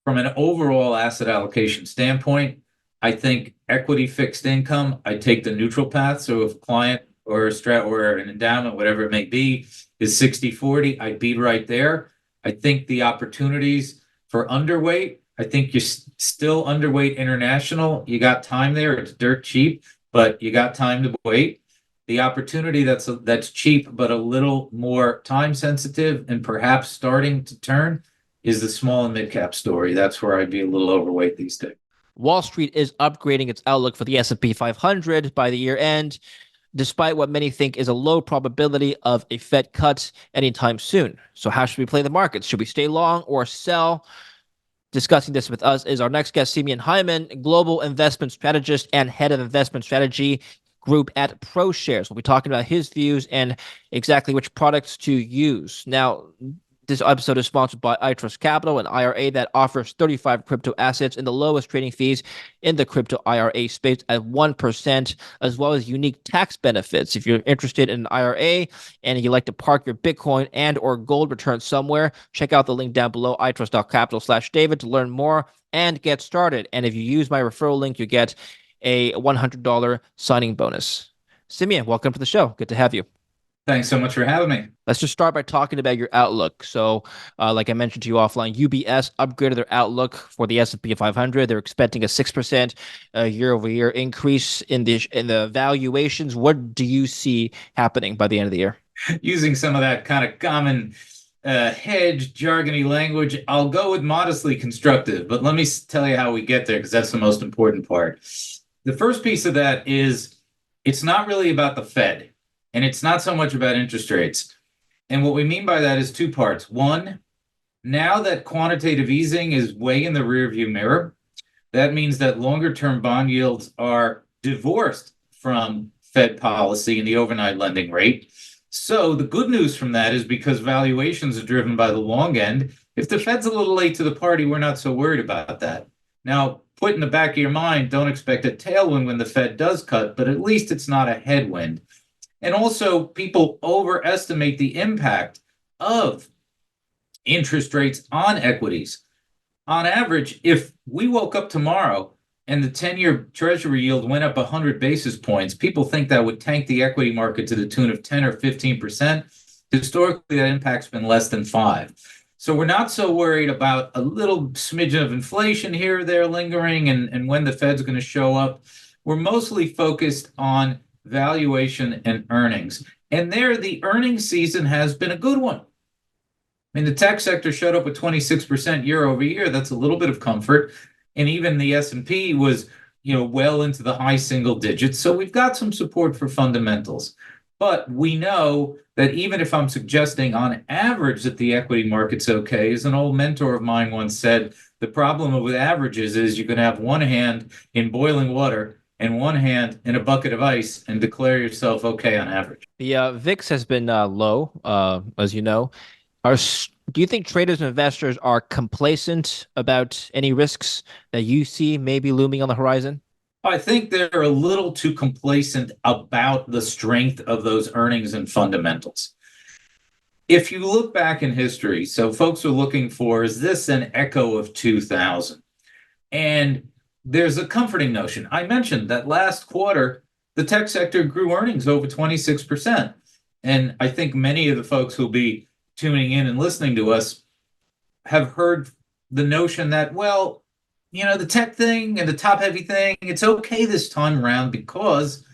From an overall asset allocation standpoint, I think equity fixed income, I take the neutral path. So if a client or a strat or an endowment, whatever it may be, is 60-40, I'd be right there. I think the opportunities for underweight, I think you're still underweight international. You got time there. It's dirt cheap, but you got time to wait. The opportunity that's cheap, but a little more time sensitive and perhaps starting to turn is the small and mid cap story. That's where I'd be a little overweight these days. Wall Street is upgrading its outlook for the S&P 500 by the year end, despite what many think is a low probability of a Fed cut anytime soon. So how should we play the markets? Should we stay long or sell? Discussing this with us is our next guest, Simeon Hyman, global investment strategist and head of investment strategy group at ProShares. We'll be talking about his views and exactly which products to use. Now, this episode is sponsored by iTrust Capital, an IRA that offers 35 crypto assets and the lowest trading fees in the crypto IRA space at 1%, as well as unique tax benefits. If you're interested in an IRA and you like to park your Bitcoin and or gold returns somewhere, check out the link down below, itrust.capital/David, to learn more and get started. And if you use my referral link, you get a $100 signing bonus. Simeon, welcome to the show. Good to have you. Thanks so much for having me. Let's just start by talking about your outlook. So, like I mentioned to you offline, UBS upgraded their outlook for the S&P 500. They're expecting a 6% year-over-year increase in the valuations. What do you see happening by the end of the year? Using some of that kind of common hedge jargony language, I'll go with modestly constructive. But let me tell you how we get there, because that's the most important part. The first piece of that is it's not really about the Fed. And it's not so much about interest rates. And what we mean by that is two parts. One, now that quantitative easing is way in the rearview mirror, that means that longer term bond yields are divorced from Fed policy and the overnight lending rate. So the good news from that is because valuations are driven by the long end, if the Fed's a little late to the party, we're not so worried about that. Now, put in the back of your mind, don't expect a tailwind when the Fed does cut, but at least it's not a headwind. And also, people overestimate the impact of interest rates on equities. On average, if we woke up tomorrow and the 10-year Treasury yield went up 100 basis points, people think that would tank the equity market to the tune of 10 or 15%. Historically, that impact's been less than 5%. So we're not so worried about a little smidgen of inflation here or there lingering and when the Fed's going to show up. We're mostly focused on valuation and earnings. And there, the earnings season has been a good one. I mean, the tech sector showed up with 26% year over year. That's a little bit of comfort. And even the S&P was, well into the high single digits. So we've got some support for fundamentals. But we know that even if I'm suggesting on average that the equity market's okay, as an old mentor of mine once said, the problem with averages is you can have one hand in boiling water and one hand in a bucket of ice and declare yourself okay on average. The VIX has been low, as you know. Do you think traders and investors are complacent about any risks that you see maybe looming on the horizon? I think they're a little too complacent about the strength of those earnings and fundamentals. If you look back in history, so folks are looking for, is this an echo of 2000? And there's a comforting notion. I mentioned that last quarter, the tech sector grew earnings over 26%. And I think many of the folks who'll be tuning in and listening to us have heard the notion that, well, the tech thing and the top heavy thing, it's okay this time around because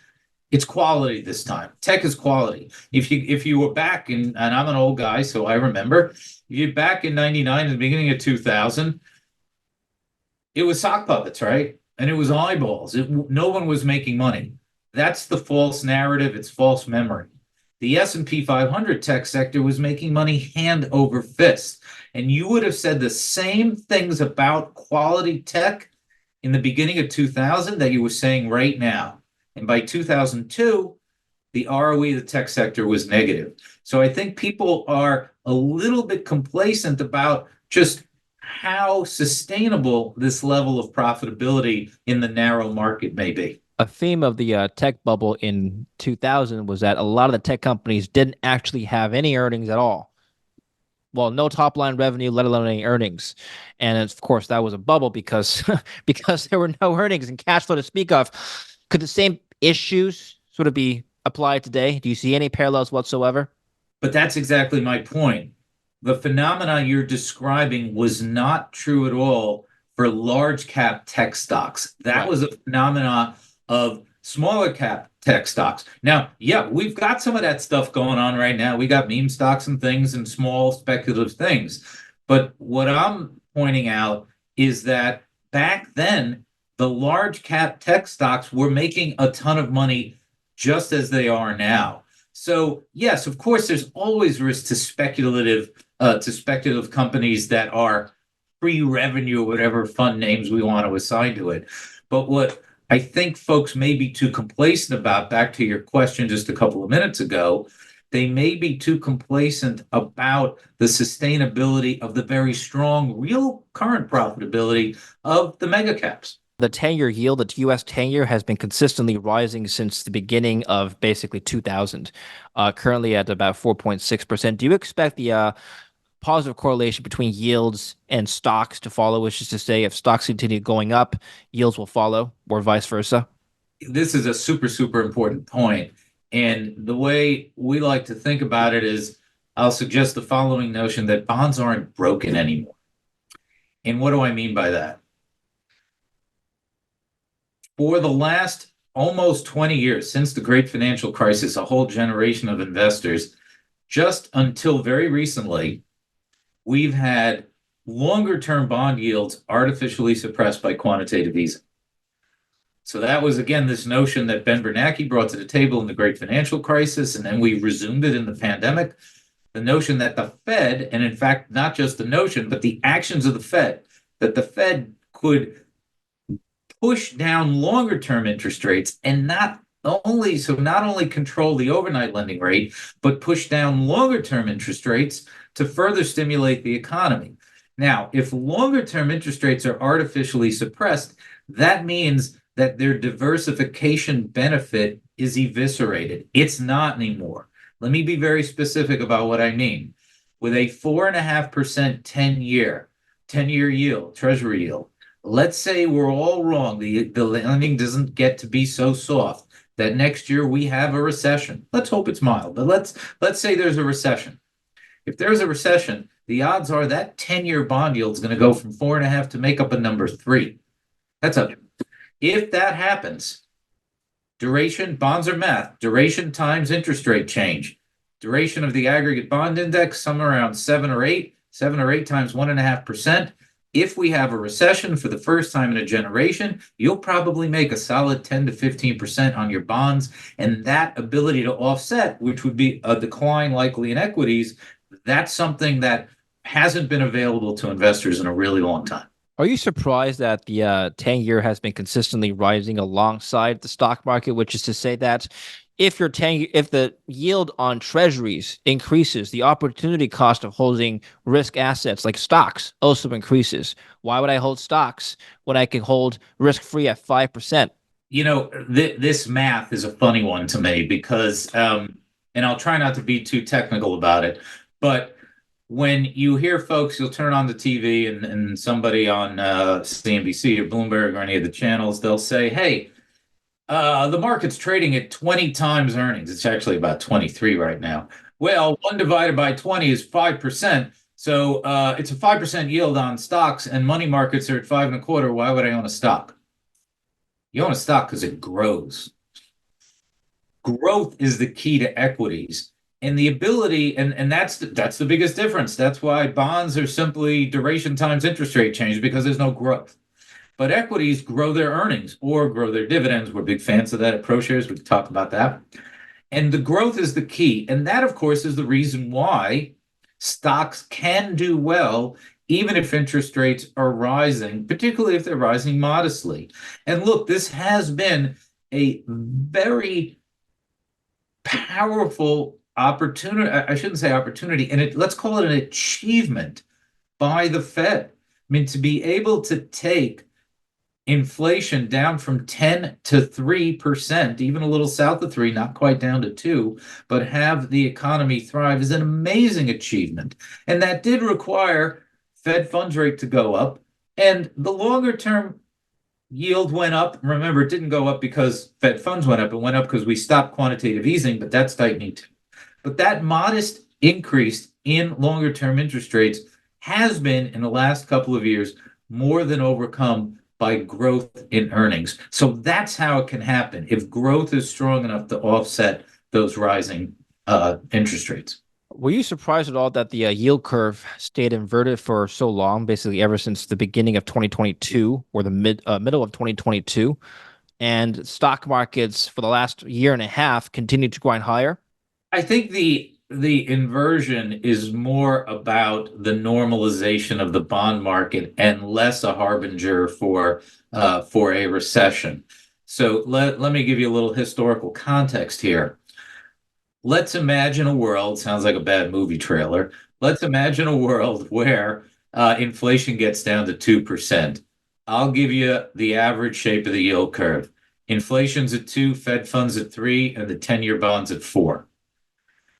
it's quality this time. Tech is quality. If you were back in, and I'm an old guy, so I remember, if you're back in 99 and the beginning of 2000, it was sock puppets, right? And it was eyeballs. No one was making money. That's the false narrative. It's false memory. The S&P 500 tech sector was making money hand over fist. And you would have said the same things about quality tech in the beginning of 2000 that you were saying right now. And by 2002, the ROE of the tech sector was negative. So I think people are a little bit complacent about just how sustainable this level of profitability in the narrow market may be. A theme of the tech bubble in 2000 was that a lot of the tech companies didn't actually have any earnings at all. Well, no top line revenue, let alone any earnings. And of course, that was a bubble because because there were no earnings and cash flow to speak of. Could the same issues sort of be applied today? Do you see any parallels whatsoever? But that's exactly my point. The phenomena you're describing was not true at all for large cap tech stocks. That Right. was a phenomena of smaller cap tech stocks. Now, yeah, we've got some of that stuff going on right now. We got meme stocks and things and small speculative things. But what I'm pointing out is that back then, the large cap tech stocks were making a ton of money just as they are now. So yes, of course, there's always risk to speculative companies that are pre-revenue or whatever fun names we want to assign to it. But what I think folks may be too complacent about, back to your question just a couple of minutes ago, they may be too complacent about the sustainability of the very strong real current profitability of the mega caps. The 10-year yield, the US 10-year, has been consistently rising since the beginning of basically 2000, currently at about 4.6%. Do you expect the positive correlation between yields and stocks to follow, which is to say, if stocks continue going up, yields will follow, or vice versa? This is a super, super important point. And the way we like to think about it is I'll suggest the following notion that bonds aren't broken anymore. And what do I mean by that? For the last almost 20 years, since the great financial crisis, a whole generation of investors, just until very recently, we've had longer term bond yields artificially suppressed by quantitative easing. So that was, again, this notion that Ben Bernanke brought to the table in the great financial crisis, and then we resumed it in the pandemic. The notion that the Fed, and in fact, not just the notion, but the actions of the Fed, that the Fed could push down longer term interest rates and not only control the overnight lending rate, but push down longer term interest rates to further stimulate the economy. Now, if longer term interest rates are artificially suppressed, that means that their diversification benefit is eviscerated. It's not anymore. Let me be very specific about what I mean. With a 4.5% 10-year yield, treasury yield, let's say we're all wrong. The lending doesn't get to be so soft that next year we have a recession. Let's hope it's mild, but let's say there's a recession. If there's a recession, the odds are that 10-year bond yield is going to go from 4.5 to make up a number 3. That's up. If that happens, duration, bonds are math, duration times interest rate change. Duration of the aggregate bond index, somewhere around 7 or 8 times 1.5%. If we have a recession for the first time in a generation, you'll probably make a solid 10 to 15% on your bonds. And that ability to offset, which would be a decline likely in equities, that's something that hasn't been available to investors in a really long time. Are you surprised that the 10-year has been consistently rising alongside the stock market, which is to say that if the yield on treasuries increases, the opportunity cost of holding risk assets like stocks also increases. Why would I hold stocks when I can hold risk-free at 5%? This math is a funny one to me because, and I'll try not to be too technical about it, but when you hear folks, you'll turn on the TV and somebody on CNBC or Bloomberg or any of the channels, they'll say, hey, the market's trading at 20 times earnings. It's actually about 23 right now. Well, 1 divided by 20 is 5%. So it's a 5% yield on stocks, and money markets are at 5.25. Why would I own a stock? You own a stock because it grows. Growth is the key to equities. And the ability, and that's the biggest difference. That's why bonds are simply duration times interest rate change, because there's no growth. But equities grow their earnings or grow their dividends. We're big fans of that at ProShares. We can talk about that. And the growth is the key. And that, of course, is the reason why stocks can do well, even if interest rates are rising, particularly if they're rising modestly. And look, this has been a very powerful opportunity. I shouldn't say opportunity, and let's call it an achievement by the Fed. I mean, to be able to take inflation down from 10 to 3%, even a little south of 3, not quite down to 2, but have the economy thrive is an amazing achievement. And that did require Fed funds rate to go up. And the longer term yield went up. Remember, it didn't go up because Fed funds went up. It went up because we stopped quantitative easing, but that's tightening too. But that modest increase in longer term interest rates has been, in the last couple of years, more than overcome by growth in earnings. So that's how it can happen if growth is strong enough to offset those rising interest rates. Were you surprised at all that the yield curve stayed inverted for so long, basically ever since the beginning of 2022 or the middle of 2022, and stock markets for the last year and a half continued to grind higher? I think the inversion is more about the normalization of the bond market and less a harbinger for a recession. So let me give you a little historical context here. Let's imagine a world, sounds like a bad movie trailer. Let's imagine a world where inflation gets down to 2%. I'll give you the average shape of the yield curve. Inflation's at 2, Fed funds at 3, and the 10-year bonds at 4.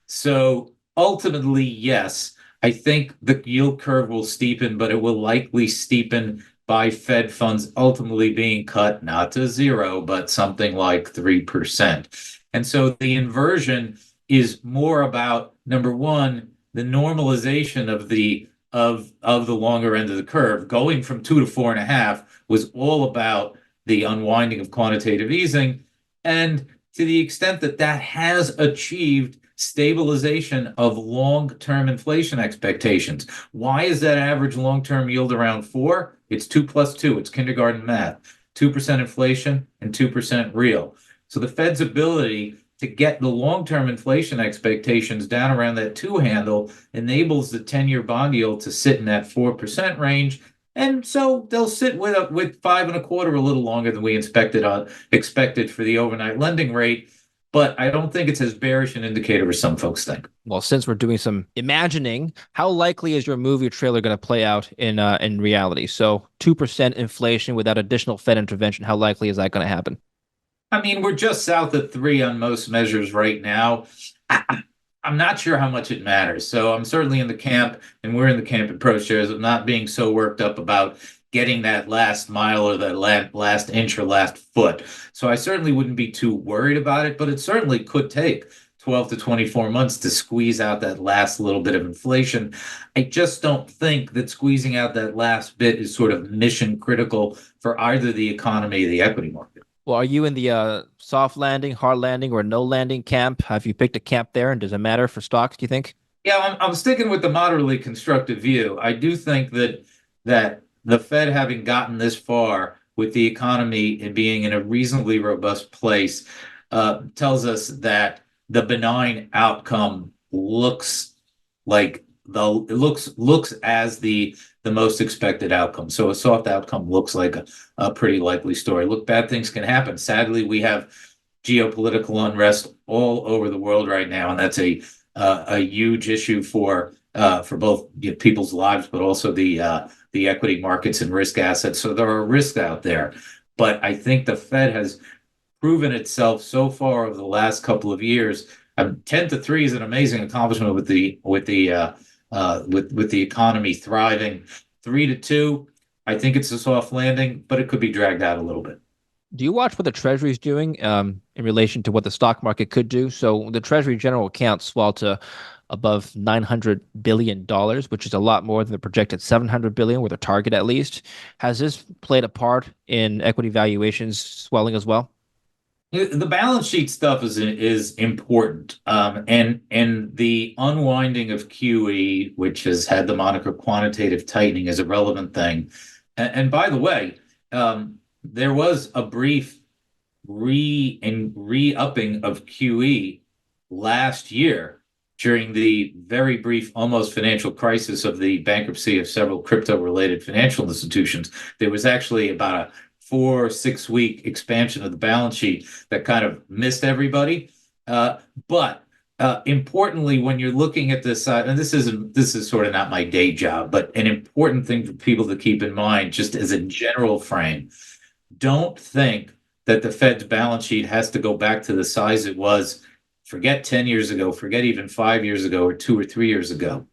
So ultimately, yes, I think the yield curve will steepen, but it will likely steepen by Fed funds ultimately being cut, not to 0, but something like 3%. And so the inversion is more about, number one, the normalization of the longer end of the curve. Going from 2 to 4.5 was all about the unwinding of quantitative easing. And to the extent that that has achieved stabilization of long-term inflation expectations. Why is that average long-term yield around 4? It's 2 plus 2. It's kindergarten math. 2% inflation and 2% real. So the Fed's ability to get the long-term inflation expectations down around that 2 handle enables the 10-year bond yield to sit in that 4% range. And so they'll sit with 5.25 a little longer than we expected for the overnight lending rate. But I don't think it's as bearish an indicator as some folks think. Well, since we're doing some imagining, how likely is your movie trailer going to play out in reality? So 2% inflation without additional Fed intervention, how likely is that going to happen? I mean, we're just south of 3 on most measures right now. I'm not sure how much it matters. So I'm certainly in the camp, and we're in the camp at ProShares of not being so worked up about getting that last mile or that last inch or last foot. So I certainly wouldn't be too worried about it, but it certainly could take 12 to 24 months to squeeze out that last little bit of inflation. I just don't think that squeezing out that last bit is sort of mission critical for either the economy or the equity market. Well, are you in the soft landing, hard landing, or no landing camp? Have you picked a camp there, and does it matter for stocks, do you think? Yeah, I'm sticking with the moderately constructive view. I do think that the Fed, having gotten this far with the economy and being in a reasonably robust place, tells us that the benign outcome looks like looks as the most expected outcome. So a soft outcome looks like a pretty likely story. Look, bad things can happen. Sadly, we have geopolitical unrest all over the world right now, and that's a huge issue for both people's lives, but also the equity markets and risk assets. So there are risks out there, but I think the Fed has proven itself so far over the last couple of years. 10 to 3 is an amazing accomplishment with the economy thriving. 3 to 2, I think it's a soft landing, but it could be dragged out a little bit. Do you watch what the Treasury is doing in relation to what the stock market could do? So the Treasury general account swelled to above $900 billion, which is a lot more than the projected $700 billion, with a target at least. Has this played a part in equity valuations swelling as well? The balance sheet stuff is important, and the unwinding of QE, which has had the moniker quantitative tightening, is a relevant thing. And by the way, there was a brief re-upping of QE last year during the very brief, almost financial crisis of the bankruptcy of several crypto-related financial institutions. There was actually about a 4 or 6 week expansion of the balance sheet that kind of missed everybody. But importantly, when you're looking at this side, and this is sort of not my day job, but an important thing for people to keep in mind, just as a general frame, don't think that the Fed's balance sheet has to go back to the size it was, forget 10 years ago, forget even 5 years ago or 2 or 3 years ago.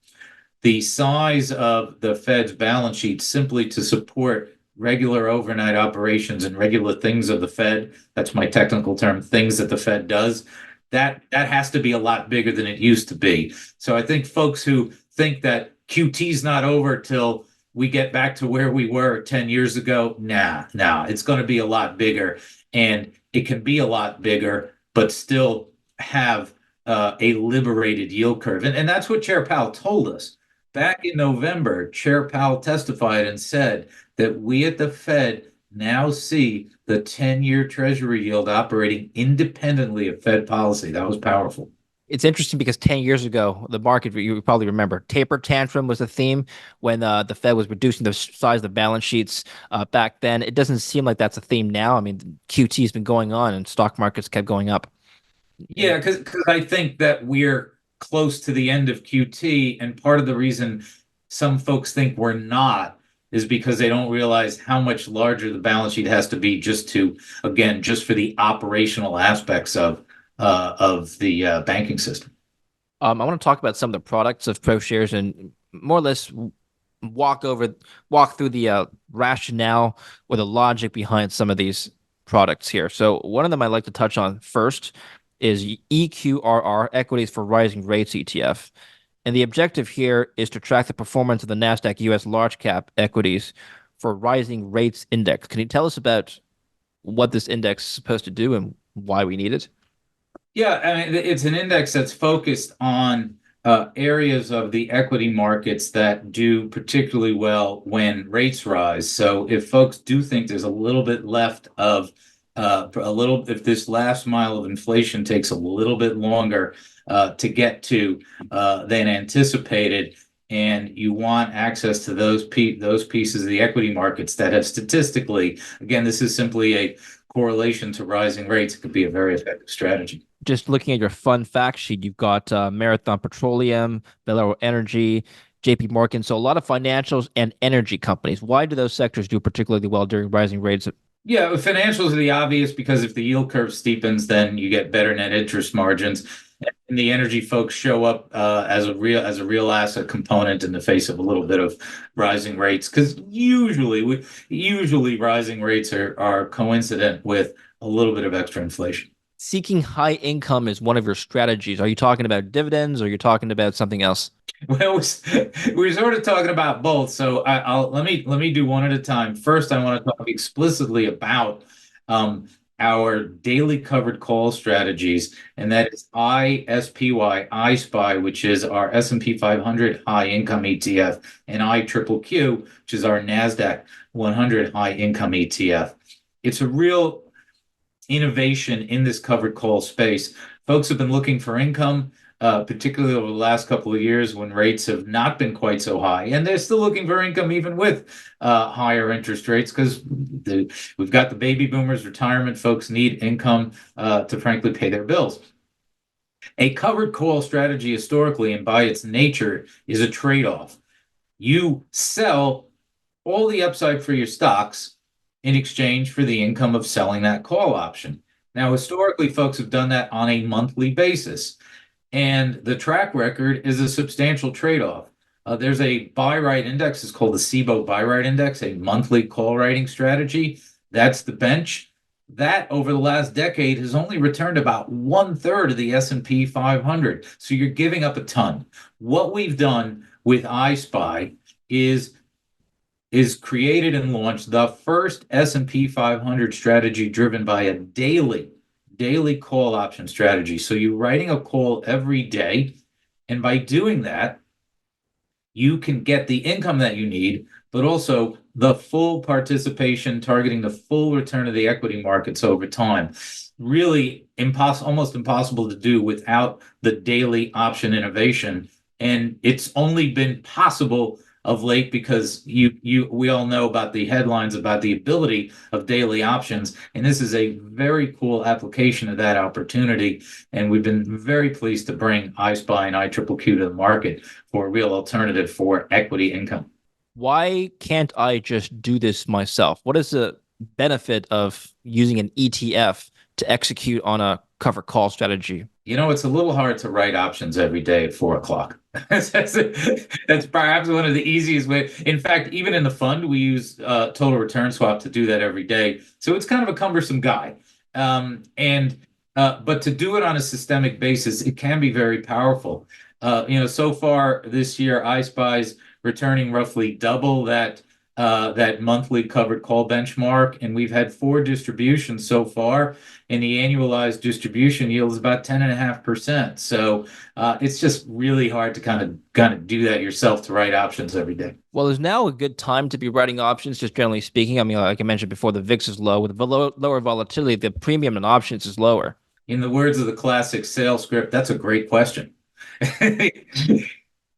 The size of the Fed's balance sheet simply to support regular overnight operations and regular things of the Fed, that's my technical term, things that the Fed does, that has to be a lot bigger than it used to be. So I think folks who think that QT's not over till we get back to where we were 10 years ago, nah, it's going to be a lot bigger, and it can be a lot bigger, but still have a liberated yield curve. And that's what Chair Powell told us. Back in November, Chair Powell testified and said that we at the Fed now see the 10-year Treasury yield operating independently of Fed policy. That was powerful. It's interesting because 10 years ago, the market, you probably remember, taper tantrum was a theme when the Fed was reducing the size of the balance sheets back then. It doesn't seem like that's a theme now. I mean, QT has been going on and stock markets kept going up. Yeah, because I think that we're close to the end of QT, and part of the reason some folks think we're not is because they don't realize how much larger the balance sheet has to be just to, again, just for the operational aspects of the banking system. I want to talk about some of the products of ProShares and more or less walk through the rationale or the logic behind some of these products here. So one of them I'd like to touch on first is EQRR, Equities for Rising Rates ETF. And the objective here is to track the performance of the NASDAQ US large cap equities for rising rates index. Can you tell us about what this index is supposed to do and why we need it? Yeah, I mean, it's an index that's focused on areas of the equity markets that do particularly well when rates rise. So if folks do think there's a little bit left of if this last mile of inflation takes a little bit longer to get to than anticipated, and you want access to those pieces of the equity markets that have statistically, again, this is simply a correlation to rising rates, it could be a very effective strategy. Just looking at your fun fact sheet, you've got Marathon Petroleum, Valero Energy, JP Morgan. So a lot of financials and energy companies. Why do those sectors do particularly well during rising rates? Yeah, financials are the obvious because if the yield curve steepens, then you get better net interest margins. And the energy folks show up as a real asset component in the face of a little bit of rising rates, because usually rising rates are coincident with a little bit of extra inflation. Seeking high income is one of your strategies. Are you talking about dividends or are you talking about something else? Well, we're sort of talking about both, so I'll let me do one at a time. First, I want to talk explicitly about um, our daily covered call strategies, and that is iSPY, which is our S&P 500 high income ETF, and iQQQ, which is our NASDAQ 100 high income ETF. It's a real innovation in this covered call space. Folks have been looking for income, particularly over the last couple of years when rates have not been quite so high. And they're still looking for income even with higher interest rates because we've got the baby boomers, retirement folks need income to frankly pay their bills. A covered call strategy historically and by its nature is a trade-off. You sell all the upside for your stocks in exchange for the income of selling that call option. Now, historically, folks have done that on a monthly basis, and the track record is a substantial trade-off. There's a buy right index, it's called the SIBO buy right index, a monthly call writing strategy. That's the bench. That over the last decade has only returned about 1/3 of the S&P 500. So you're giving up a ton. What we've done with iSPY is created and launched the first S&P 500 strategy driven by a daily call option strategy. So you're writing a call every day, and by doing that, you can get the income that you need, but also the full participation, targeting the full return of the equity markets over time. Really almost impossible to do without the daily option innovation. And it's only been possible of late because we all know about the headlines about the ability of daily options, and this is a very cool application of that opportunity. And we've been very pleased to bring iSPY and iQQQ to the market for a real alternative for equity income. Why can't I just do this myself? What is benefit of using an ETF to execute on a covered call strategy? It's a little hard to write options every day at 4 o'clock. That's perhaps one of the easiest ways. In fact, even in the fund, we use total return swap to do that every day. So it's kind of a cumbersome guide. But to do it on a systemic basis, it can be very powerful. So far this year, iSpy's returning roughly double that monthly covered call benchmark, and we've had 4 distributions so far, and the annualized distribution yield is about 10.5%. So it's just really hard to kind of do that yourself to write options every day. Well, is now a good time to be writing options, just generally speaking? I mean, like I mentioned before, the VIX is low. With lower volatility, the premium in options is lower. In the words of the classic sales script, that's a great question.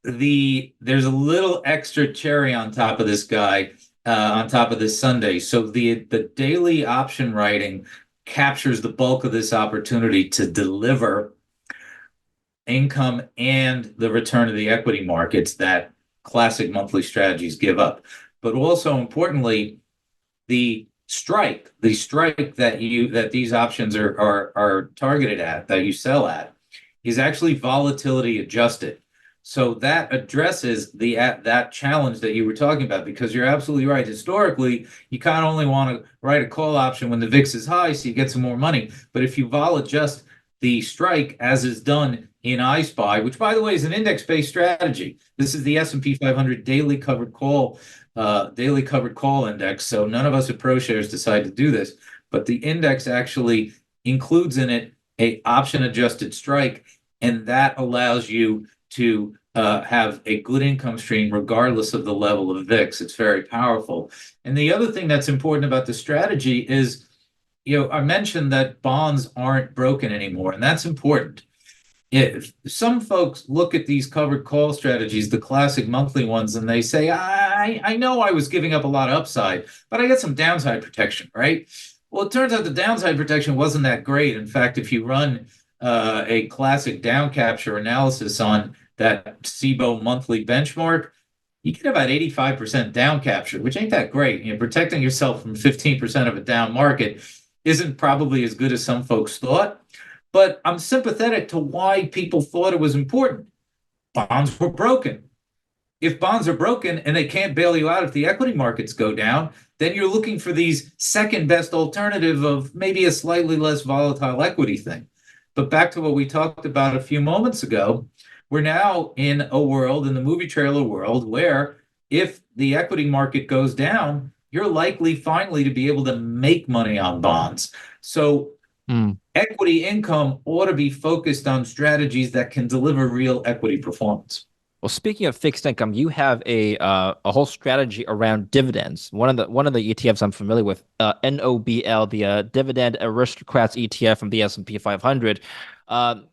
There's a little extra cherry on top of this guy, on top of this Sunday. So the daily option writing captures the bulk of this opportunity to deliver income and the return of the equity markets that classic monthly strategies give up. But also importantly, the strike that these options are targeted at, that you sell at, is actually volatility adjusted. So that addresses that challenge that you were talking about, because you're absolutely right. Historically, you kind of only want to write a call option when the VIX is high, so you get some more money. But if you vol adjust the strike, as is done in iSpy, which by the way is an index-based strategy. This is the S&P 500 daily covered call index. So none of us at ProShares decide to do this, but the index actually includes in it a option adjusted strike, and that allows you to have a good income stream regardless of the level of VIX. It's very powerful. And the other thing that's important about the strategy is, I mentioned that bonds aren't broken anymore, and that's important. If some folks look at these covered call strategies, the classic monthly ones, and they say, I know I was giving up a lot of upside, but I get some downside protection, right? Well, it turns out the downside protection wasn't that great. In fact, if you run a classic down capture analysis on that SIBO monthly benchmark, you get about 85% down capture, which ain't that great. Protecting yourself from 15% of a down market isn't probably as good as some folks thought. But I'm sympathetic to why people thought it was important. Bonds were broken. If bonds are broken and they can't bail you out if the equity markets go down, then you're looking for these second best alternative of maybe a slightly less volatile equity thing. But back to what we talked about a few moments ago, we're now in a world, in the movie trailer world, where if the equity market goes down, you're likely finally to be able to make money on bonds. So equity income ought to be focused on strategies that can deliver real equity performance. Well, speaking of fixed income, you have a whole strategy around dividends. One of the ETFs I'm familiar with, NOBL, the Dividend Aristocrats ETF from the S&P 500.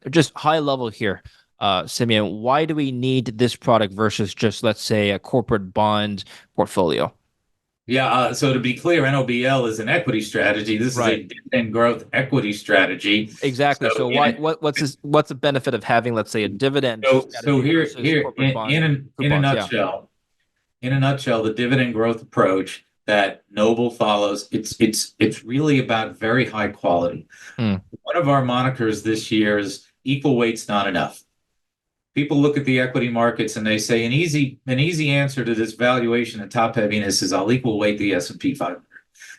Just high level here, Simeon, why do we need this product versus just, let's say, a corporate bond portfolio? Yeah, so to be clear, NOBL is an equity strategy. This is a dividend growth equity strategy. Exactly. So what's the benefit of having, let's say, a dividend So here in a nutshell, the dividend growth approach that Noble follows, it's really about very high quality. One of our monikers this year is equal weight's not enough. People look at the equity markets and they say an easy answer to this valuation and top heaviness is I'll equal weight the S&P 500.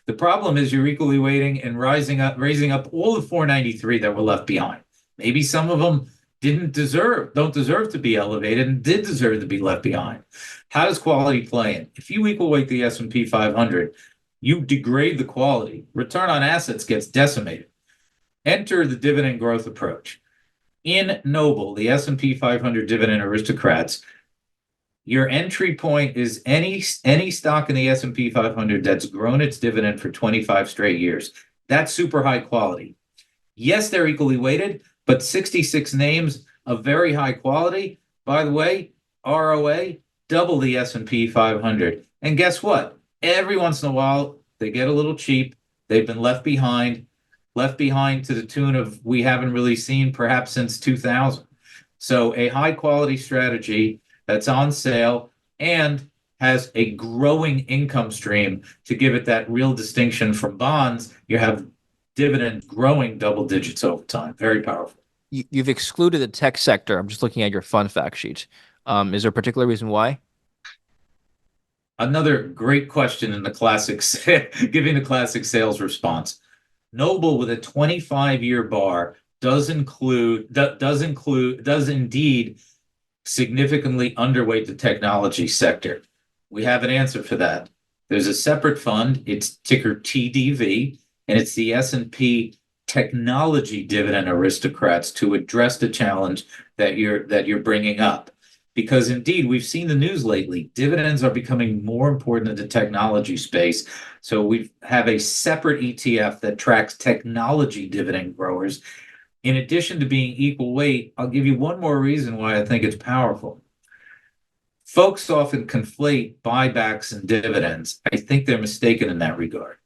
The problem is you're equally weighting and raising up all the 493 that were left behind. Maybe some of them don't deserve to be elevated and did deserve to be left behind. How does quality play in? If you equal weight the S&P 500, you degrade the quality. Return on assets gets decimated. Enter the dividend growth approach. In Noble, the S&P 500 Dividend Aristocrats, your entry point is any stock in the S&P 500 that's grown its dividend for 25 straight years. That's super high quality. Yes, they're equally weighted, but 66 names of very high quality. By the way, ROA, double the S&P 500. And guess what? Every once in a while, they get a little cheap. They've been left behind to the tune of we haven't really seen perhaps since 2000. So a high quality strategy that's on sale, and has a growing income stream to give it that real distinction from bonds. You have dividend growing double digits over time. Very powerful. You've excluded the tech sector. I'm just looking at your fun fact sheet. Is there a particular reason why? Another great question in the classics, giving the classic sales response. Noble with a 25-year bar does indeed significantly underweight the technology sector. We have an answer for that. There's a separate fund, it's ticker TDV, and it's the S&P Technology Dividend Aristocrats to address the challenge that you're bringing up. Because indeed, we've seen the news lately. Dividends are becoming more important in the technology space. So we have a separate ETF that tracks technology dividend growers. In addition to being equal weight, I'll give you one more reason why I think it's powerful. Folks often conflate buybacks and dividends. I think they're mistaken in that regard.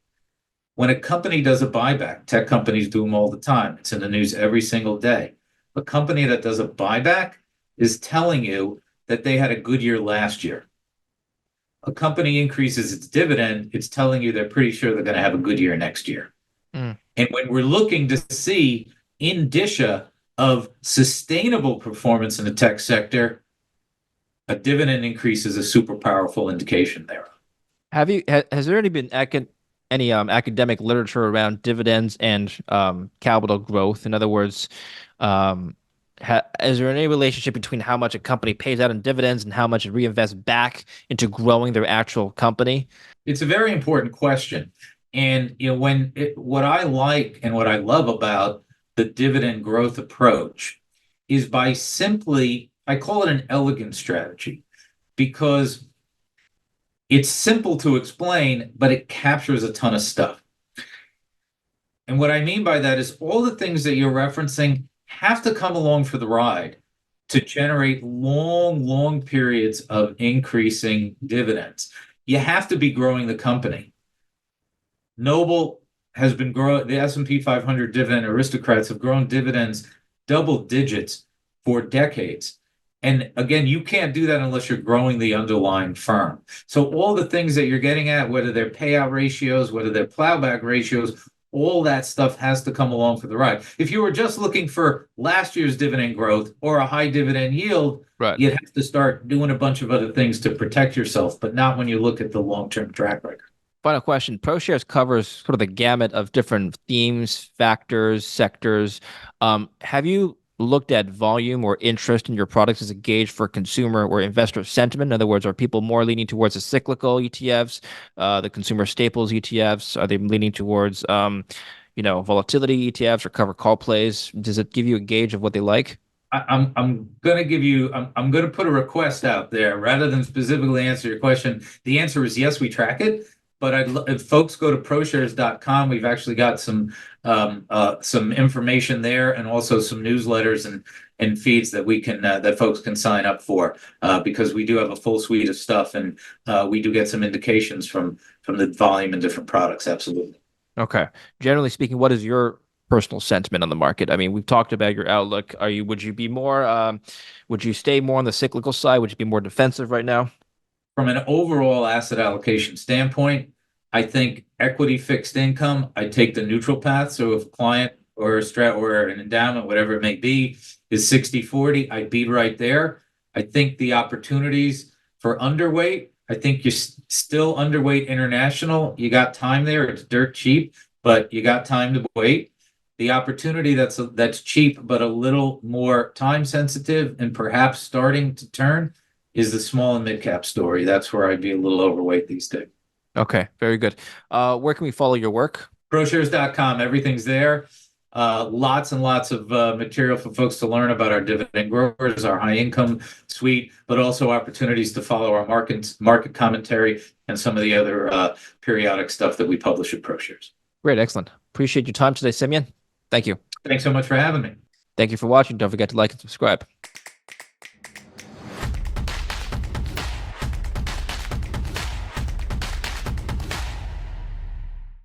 When a company does a buyback, tech companies do them all the time. It's in the news every single day. A company that does a buyback is telling you that they had a good year last year. A company increases its dividend, it's telling you they're pretty sure they're going to have a good year next year. And when we're looking to see indicia of sustainable performance in the tech sector, a dividend increase is a super powerful indication there. Has there been any academic literature around dividends and capital growth? In other words, is there any relationship between how much a company pays out in dividends and how much it reinvests back into growing their actual company? It's a very important question. And what I like and what I love about the dividend growth approach is I call it an elegant strategy because it's simple to explain, but it captures a ton of stuff. And what I mean by that is all the things that you're referencing have to come along for the ride to generate long periods of increasing dividends. You have to be growing the company. Noble has been growing, the S&P 500 dividend aristocrats have grown dividends double digits for decades. And again, you can't do that unless you're growing the underlying firm. So all the things that you're getting at, whether they're payout ratios, whether they're plowback ratios, all that stuff has to come along for the ride. If you were just looking for last year's dividend growth or a high dividend yield, Right. You'd have to start doing a bunch of other things to protect yourself, but not when you look at the long-term track record. Final question. ProShares covers sort of the gamut of different themes, factors, sectors. Have you looked at volume or interest in your products as a gauge for consumer or investor sentiment? In other words, are people more leaning towards the cyclical ETFs, the consumer staples ETFs? Are they leaning towards, volatility ETFs or cover call plays? Does it give you a gauge of what they like? I'm gonna put a request out there rather than specifically answer your question. The answer is yes, we track it. But if folks go to ProShares.com, we've actually got some information there and also some newsletters and feeds that that folks can sign up for because we do have a full suite of stuff and we do get some indications from the volume and different products. Absolutely. Okay. Generally speaking, what is your personal sentiment on the market? I mean, we've talked about your outlook. Would you stay more on the cyclical side? Would you be more defensive right now? From an overall asset allocation standpoint, I think equity fixed income, I take the neutral path. So if a client or a strat or an endowment, whatever it may be, is 60-40, I'd be right there. I think the opportunities for underweight, I think you're still underweight international. You got time there. It's dirt cheap, but you got time to wait. The opportunity that's cheap, but a little more time sensitive and perhaps starting to turn is the small and mid cap story. That's where I'd be a little overweight these days. Okay, very good. Where can we follow your work? ProShares.com, everything's there. Lots and lots of material for folks to learn about our dividend growers, our high income suite, but also opportunities to follow our market commentary and some of the other periodic stuff that we publish at ProShares. Great, excellent. Appreciate your time today, Simeon. Thank you. Thanks so much for having me. Thank you for watching. Don't forget to like and subscribe.